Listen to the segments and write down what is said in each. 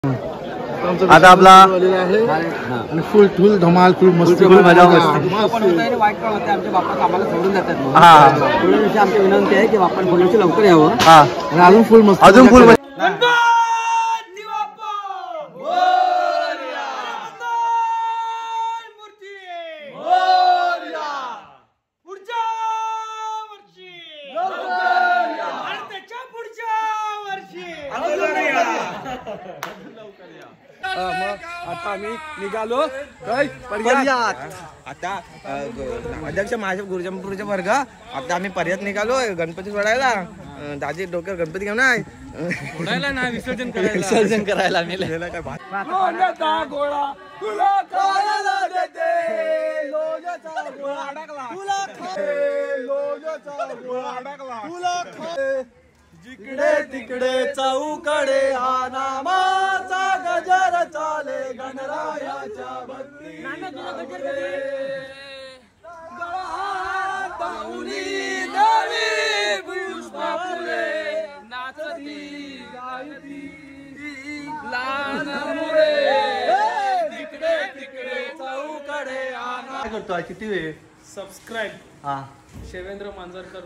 आता आपला आणि फुल ठुल धमाल फुल मस्त मजा वाईट पण होते आमच्या बाप्पा आम्हाला सोडून जातात. हा आमची विनंती आहे की बाप्पा बोलून लवकर यावं. हा आणि अजून फुल मस्त अजून फुल आता आम्ही निघालो काय आता अध्यक्ष महादेव गुरुजनपूरच्या वर्ग आता आम्ही पर्यंत निघालो गणपती सोडायला. दाजी डोक्यावर गणपती घेऊन सोडायला ना विसर्जन करायला मेलेला काय जिकडे तिकडे चौकडे हा नामाचा गजर चाले गणरायाच्या भक्ती जिकडे तिकडे चौकडे काय करतो किती वेळ सबस्क्राईब हा शेवेंद्र मांजरकर.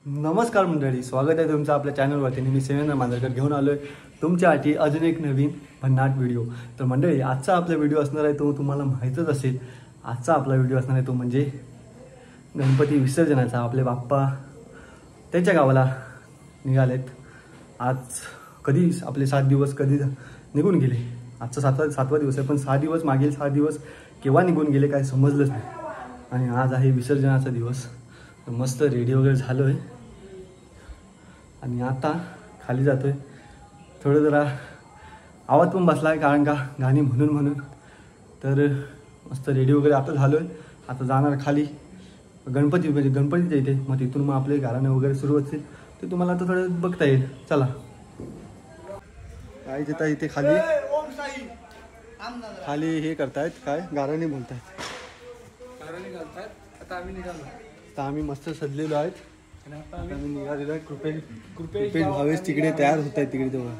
नमस्कार मंडळी, स्वागत आहे तुमचं आपल्या चॅनलवरती. मी शेवेंद्र मांजरकर घेऊन आलो आहे तुमच्यासाठी अजून एक नवीन भन्नाट व्हिडिओ. तर मंडळी, आजचा आपला व्हिडिओ असणार आहे तो तुम्हाला माहीतच असेल. आजचा आपला व्हिडिओ असणार आहे तो म्हणजे गणपती विसर्जनाचा. आपले बाप्पा त्यांच्या गावाला निघालेत. आज कधी आपले 7 दिवस कधी निघून गेले. आजचा 7वा दिवस आहे, पण 6 दिवस मागील 6 दिवस केव्हा निघून गेले काय समजलंच नाही. आणि आज आहे विसर्जनाचा दिवस. तर मस्त रेडी वगैरे झालो आहे आणि आता खाली जातो आहे. थोडं जरा आवाज पण बसला आहे कारण का गाणी म्हणून. तर मस्त रेडी वगैरे आता झालो आहे. आता जाणार खाली गणपतीच्या इथे. मग तिथून मग आपले गाणं वगैरे सुरू असतील ते तुम्हाला आता थोडं बघता येईल. चला काय देता इथे खाली हे करतायत काय गाराने बोलतायत. आता आम्ही निघालो. आता आम्ही मस्त सजलेलो आहेत. आता आम्ही निघालेलो आहे. कृपेश भावेश तिकडे तयार होत आहेत तिकडे तेव्हा.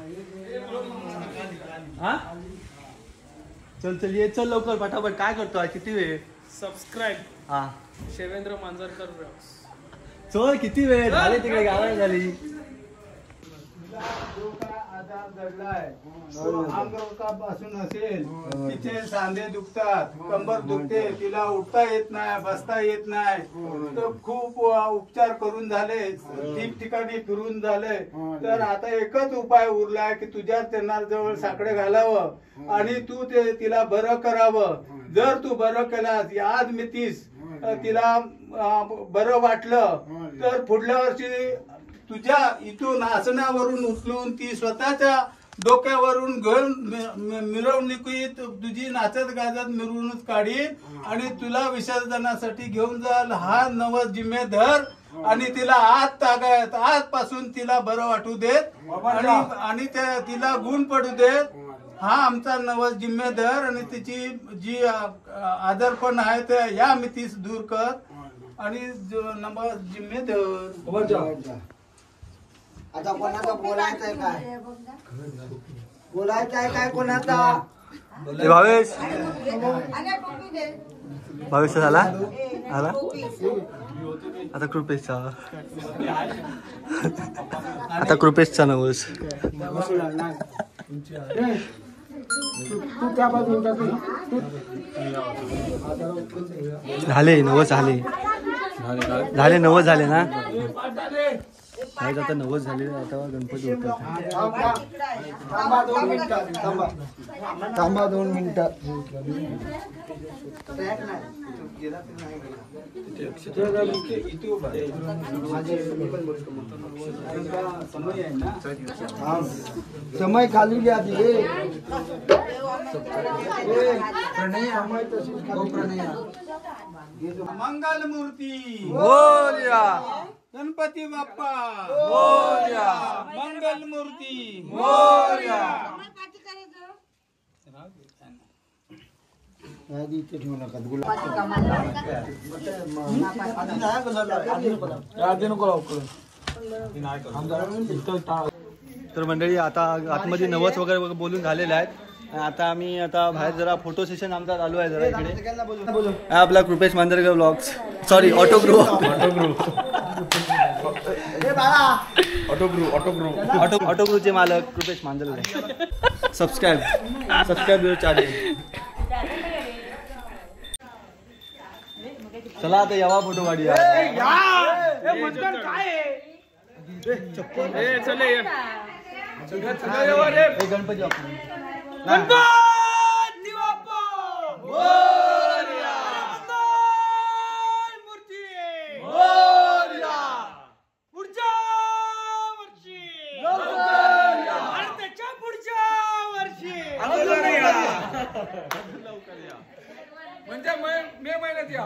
चल ये चल लवकर पटापट. काय करतो आहे किती वेळ. सबस्क्राईब हा शेवेंद्र मांजरकर. चल किती वेळ झाले तिकडे गावाला झाली. अंगापासून असेल तिचे सांधे दुखतात, कंबर दुखते, तिला उठता येत नाही, बसता येत नाही. तर खूप उपचार करून झाले, ठिकठिकाणी फिरून झाले. तर आता एकच उपाय उरलाय की तुझ्या जवळ साकडे घालावं आणि तू ते तिला बरं करावं. जर तू बरं केलास आज मी तिला बरं वाटलं तर पुढल्या वर्षी तुझ्या इथून आसनावरून उचलून ती स्वतःच्या डोक्यावरून घेऊन मिरवणुकीत तुझी नाचत गाजत मिरवणूक काढीन आणि तुला विसर्जनासाठी घेऊन जाल. हा नवस जिम्मेदार आणि तिला आजपासून तिला बरं वाटू देत आणि तिला गुण पडू देत. हा आमचा नवस जिम्मेदार आणि तिची जी आजारपण आहे ते या मितीस दूर कर आणि नवस जिम्मेदार. आता कोणाचा बोलायचं आहे काय बोलायचं आहे काय कोणाचा. भावेश झाला आला आता कृपेशचा. आता कृपेशचा नवस झाले नवस झाले नवस झाले ना. आता नवस झाले. आता गणपती होतात. थांबा 2 मिनिटं. समय खाली लिया मंगल मूर्ती बोलिया गणपती बाप्पा बोलिया मंगल मूर्ती बोलिया. ठेवू नका तर मंडळी आता आतमध्ये नवस वगैरे बोलून झालेले आहेत. आता आम्ही बाहेर जरा फोटो सेशन आमचा चालू आहे जरा इकडे. आपला Kripesh Manjarkar blogs, sorry auto ग्रुपचे मालक Kripesh Manjarkar. Subscribe your channel. चला आता यावा फोटो काढूया. गणपती म्हणजे मे महिन्यात या.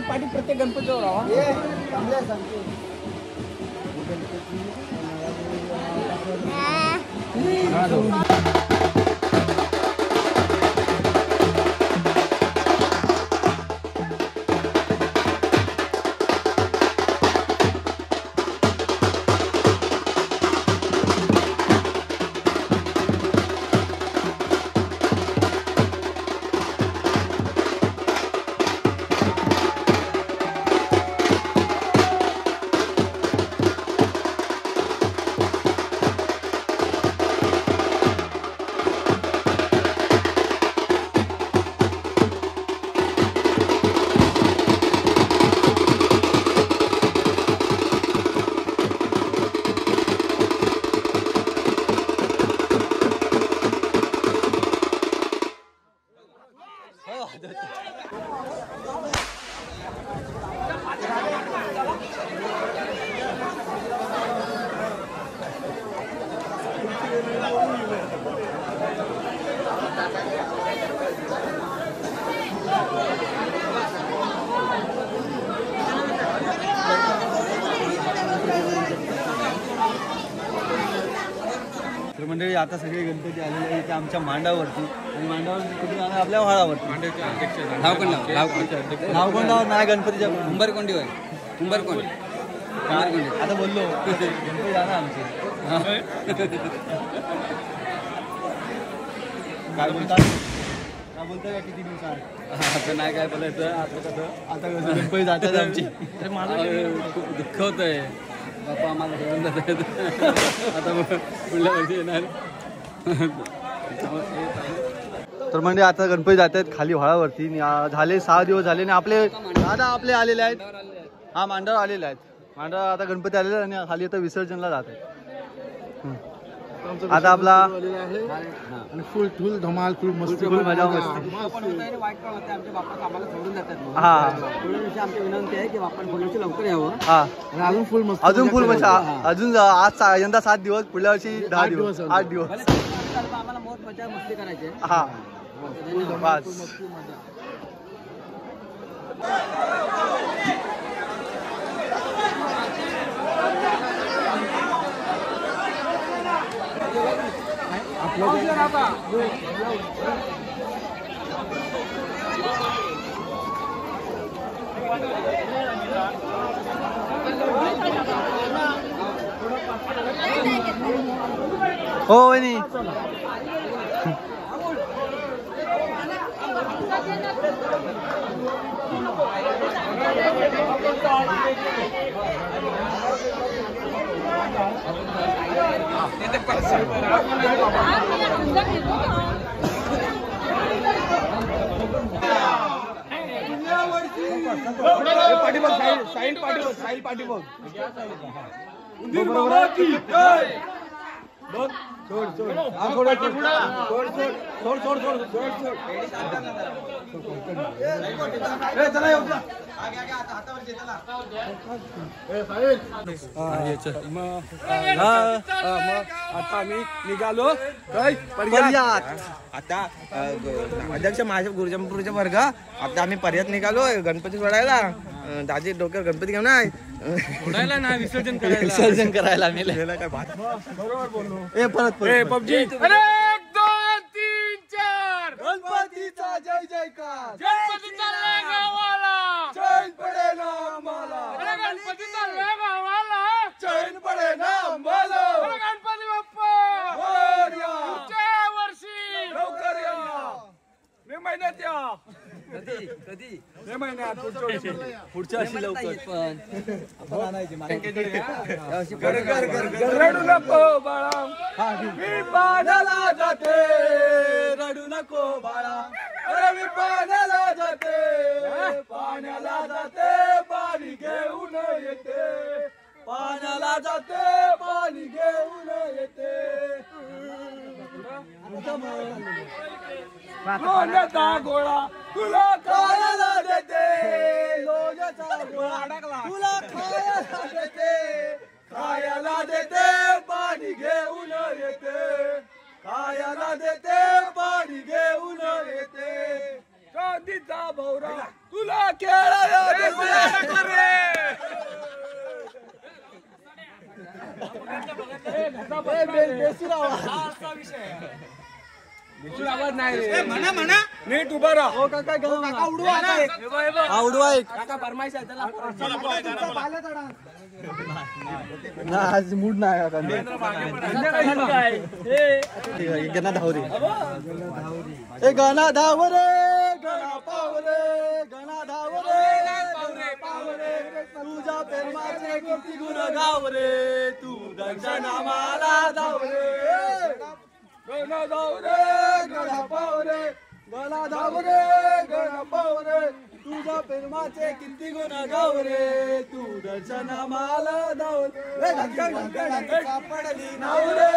पाठी प्रत्येक गणपती तर मंडळी आता सगळे गणपती आलेले आहेत आमच्या मांडावरती आणि मांडावर कुठे जाणार आपल्या व्हाळावरती. नावकोंडावर नाही गणपतीच्या कुंभारकोंडी होय. कुंभारकोंड आता बोललो गणपती जाणार आमचे. काय बोलतात काय बोलताय का किती दिवसात आता नाही काय बोलायचं. आता कसं आता कसं गणपती जातात आमचे. खूप दुःख होत आहे. बाप्पा आम्हाला सोडून जात आहेत. आता पुढल्या वर्षी येणार. तर म्हणजे आता गणपती जात आहेत खाली व्हाळावरती. झाले 6 दिवस झाले आणि आपले दादा आपले आलेले आहेत. हा मांडव आलेले आहेत. मांडव आता गणपती आलेले आणि खाली आता विसर्जनला जात आहेत. आता आपला आणि फुल ठुल धमाल फुल मस्ती फुल मजा मस्ती. वाईट पण होते आमच्या बाप्पा आम्हाला सोडून जातात. हा पुढल्या वर्षी आमची विनंती आहे की बाप्पा पुढल्या वर्षी लवकर यावं. हा अजून फुल मस्ती अजून फुल मजा. अजून आज यंदा 7 दिवस पुढल्या वर्षी 10 दिवस 8 दिवस. आम्हाला मोठ मजा मस्ती करायची. हा बस. हो वहिनी आता आम्ही निघालो काय आता अध्यक्ष महादेव गुरुजमपूरच्या वर्ग आता आम्ही पर्यंत निघालो गणपती सोडायला. दाजी डोक्यावर गणपती घेऊन आहे सोडायला ना विसर्जन विसर्जन करायला मेले. बरोबर बोललो. परत पबजी. 1 2 3 4 गणपतीचा जय जयकार गणपती चाललाय गावाला. चैन पडे ना आम्हाला गणपती चाललाय गावाला. चैन पडे ना आम्हाला गणपती बाप्पा वर या. पुढच्या वर्षी लवकर या मे महिन्यात या कधी मे महिन्यात पुढच्या वर्षी लवकर रडू नको बाळा मी पाण्याला जाते रडू नको बाळा. अरे मी पाण्याला जाते पाणी घेऊन येते पाण्याला जाते पाणी घेऊन येते. लोण्याचा गोळा तुला खायला देते लोण्याचा गोळा तुला खायला देते पाणी घेऊन येते खायला देते पाणी घेऊन येते चांदीचा भवरा तुला खेळायला देते. आवाज नाही म्हणा नीट उभा राहा. उडवा एक ना आज मूड नाही आता. गणा धाव रे ए गणा धाव रे गणा पाव रे गणा धाव रे तुझ्या प्रेमाचे किती गुण गाव रे तू दर्शनामाला धाव रे गणा धाव रे गणा पाव रे गणा धाव रे गणा पाव रे तुझ्या प्रेमाचे किती गुण गाव रे तू दर्शनामाला धाव रे सापडली नाव रे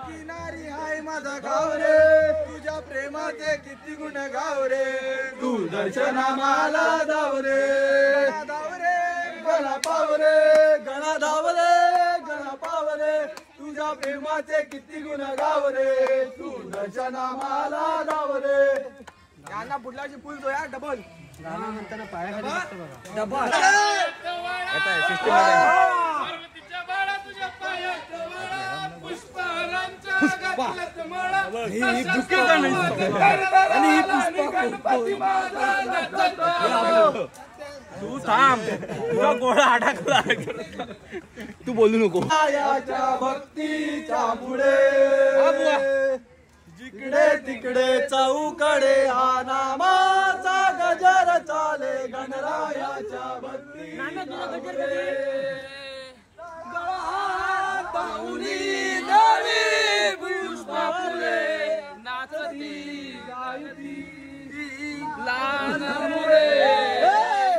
किनारी हाय माझा गाव रे तुझ्या प्रेमाचे किती गुण गाव रे तू दर्शनामाला धावरे गणा पावरे गणा धावरे गणा पावरे तुझ्या प्रेमाचे किती गुण गावरे तू दर्शनामाला धावरे यांना पुढल्याची फुल जो या डबल पार्वतीच्या बाळा तुझ्या पायात वाळा, पुष्पहारांच्या घातल्यात माळा. गणपती माझा नाचत आला. तू थांब तुझा गोळा अडकला तू बोलू नको मायाच्या भक्तीच्या पुढे जिकडे तिकडे चौकडे हा नामाचा गजर चाले गणरायाच्या भक्ती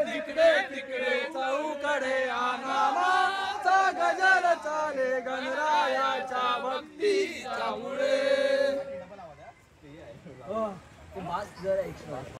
तिकडे तिकडे चौकडे हा नामाचा गजर चाले गणरायाच्या भक्तीच्या पुढे